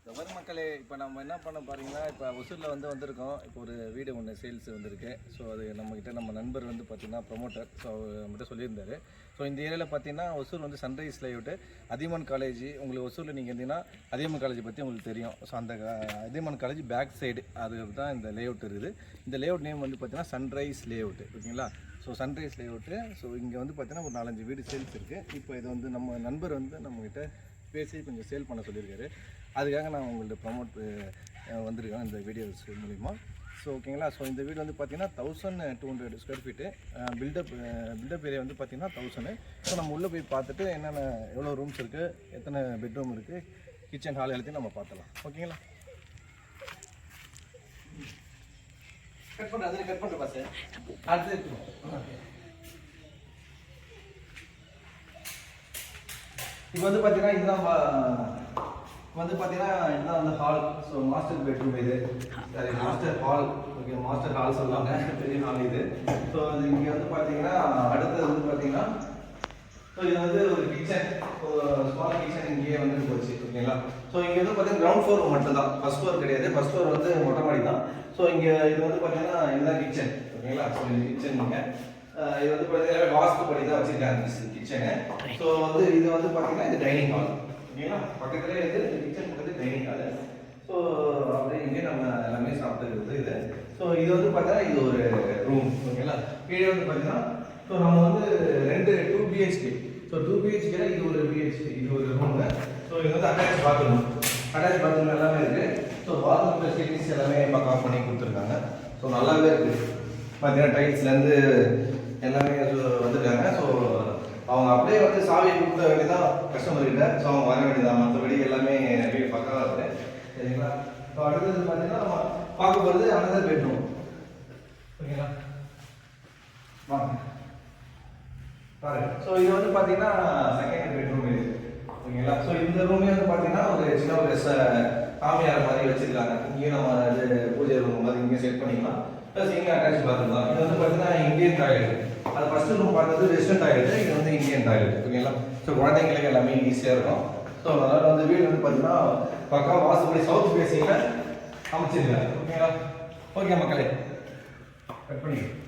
மக்களே இப்போ நம்ம என்ன பண்ண பாருங்கன்னா இப்போ ஒசூரில் வந்திருக்கோம். இப்போ ஒரு வீடு ஒன்று சேல்ஸ் வந்திருக்கு. ஸோ அது நம்மக்கிட்ட நம்ம நண்பர் பார்த்திங்கன்னா ப்ரொமோட்டர். ஸோ நம்மகிட்ட சொல்லியிருந்தாரு. ஸோ இந்த ஏரியாவில் பார்த்தீங்கன்னா Hosur sunrise layout Athiyaman college. உங்களுக்கு ஒசூரில் நீங்கள் இருந்தீங்கன்னா அதியமான் காலேஜ் பற்றி உங்களுக்கு தெரியும். ஸோ அந்த அதியமான் காலேஜ் பேக் சைடு அது தான் இந்த லேஅவுட் இருக்குது. இந்த லேஅவுட் நேம் பார்த்தீங்கன்னா சன்ரைஸ் லேஅவுட்டு. ஓகேங்களா? So sunrise layout. ஸோ இங்கே பார்த்தீங்கன்னா ஒரு 4-5 வீடு சேல்ஸ் இருக்குது. இப்போ இது நம்ம நண்பர் நம்மக்கிட்ட பேசி கொஞ்சம் சேல் பண்ண சொல்லியிருக்காரு. அதுக்காக நான் உங்கள்ட்ட ப்ரமோட் வந்திருக்கேன் இந்த வீடியோஸ் மூலிமா. ஸோ ஓகேங்களா? ஸோ இந்த வீடு பார்த்தீங்கன்னா 1200 ஸ்கொயர் ஃபீட்டு. பில்டப் ஏரியா பார்த்தீங்கன்னா 1000. ஸோ நம்ம உள்ளே போய் பார்த்துட்டு என்னென்ன எவ்வளோ ரூம்ஸ் இருக்குது, எத்தனை பெட்ரூம் இருக்குது, கிச்சன் ஹால் எல்லாத்தையும் நம்ம பார்த்துலாம். ஓகேங்களா? கட் பண்ணுறேன், அதில் கட் பண்ணுறேன் பாஸ். அடுத்து இப்போ பார்த்தீங்கன்னா இதுதான் பார்த்தீங்கன்னா இதுதான் ஹால். ஸோ மாஸ்டர் பெட்ரூம் இது. சரி, master hall. Okay, master hall சொல்லுவாங்க, பெரிய ஹால் இது. ஸோ அது இங்கே பார்த்தீங்கன்னா அடுத்தது பார்த்தீங்கன்னா ஸோ இது ஒரு கிச்சன். ஸோ ஸ்மால் கிச்சன் இங்கேயே போச்சு. ஓகேங்களா? ஸோ இங்கே பார்த்தீங்கன்னா கிரவுண்ட் ஃப்ளோர் மட்டும்தான், ஃபர்ஸ்ட் ஃப்ளோர் கிடையாது. ஃபர்ஸ்ட் ஃப்ளோர் மொட்டை மாடி தான். ஸோ இங்கே இது பார்த்தீங்கன்னா இதுதான் கிச்சன். ஓகேங்களா? ஸோ இது கிச்சன். நீங்கள் இது பார்த்தீங்கன்னா வாஸ்து படி தான் வச்சுருக்காங்க கிச்சனு. ஸோ இது பார்த்தீங்கன்னா இது டைனிங் ஹால். ஓகேங்களா? பக்கத்துலேயே கிச்சன் பக்கத்து டைனிங் ஹால். ஸோ அப்படியே இங்கே நம்ம எல்லாமே சாப்பிட்டுருக்குது இது. ஸோ இது பார்த்தீங்கன்னா இது ஒரு ரூம். ஓகேங்களா? கீழே பார்த்தீங்கன்னா ஸோ நம்ம 2 BHK. ஸோ 2 BHK இது ஒரு BHK, இது ஒரு ரூமு. ஸோ இது அட்டாச் பாத்ரூம். அட்டாச் பாத்ரூம் எல்லாமே இருக்குது. ஸோ பாத்ரூம் ஃபெசிலிட்டிஸ் எல்லாமே பக்கா பண்ணி கொடுத்துருக்காங்க. ஸோ நல்லாவே இருக்குது. பார்த்தீங்கன்னா டைல்ஸ்லேருந்து எல்லாமே வந்துருக்காங்க. ஸோ அவங்க அப்படியே சாவியை கொடுத்த வேண்டியதான் கஸ்டமர்கிட்ட. ஸோ அவங்க வர வேண்டியதான். மற்றபடி எல்லாமே வீடு பக்காவாக இருக்குது. சரிங்களா? ஸோ அடுத்தது பார்த்தீங்கன்னா நம்ம பார்க்க போகிறது அனதர் பெட்ரூம். ஓகேங்களா? வாங்க பாருங்க. ஸோ இது பார்த்தீங்கன்னா செகண்ட் பெட்ரூம் இது. ஓகேங்களா? ஸோ இந்த ரூமே பார்த்தீங்கன்னா ஒரு சின்ன ஒரு சாமியார் மாதிரி வச்சிருக்காங்க. இங்கேயும் நம்ம இது பூஜை ரூம் மாதிரி இங்கேயும் செட் பண்ணிக்கலாம். ப்ளஸ் இங்கே அட்டாச் பாத்ரூம் தான். இது பார்த்தீங்கன்னா இந்தியன் டாய்லெட். அது ஃபர்ஸ்ட் ரூம் பார்த்தது வெஸ்டர்ன் டாய்லெட், இது இந்தியன் டாய்லெட். ஓகேங்களா? ஸோ குழந்தைங்களுக்கு எல்லாமே ஈஸியாக இருக்கும். ஸோ அதனால் வீடு பார்த்தீங்கன்னா பக்கா வாசப்படி சவுத் ஃபேஸிங்கில் அமைச்சிருக்காங்க. ஓகேங்களா? ஓகே மக்களே, கட் பண்ணிக்கலாம்.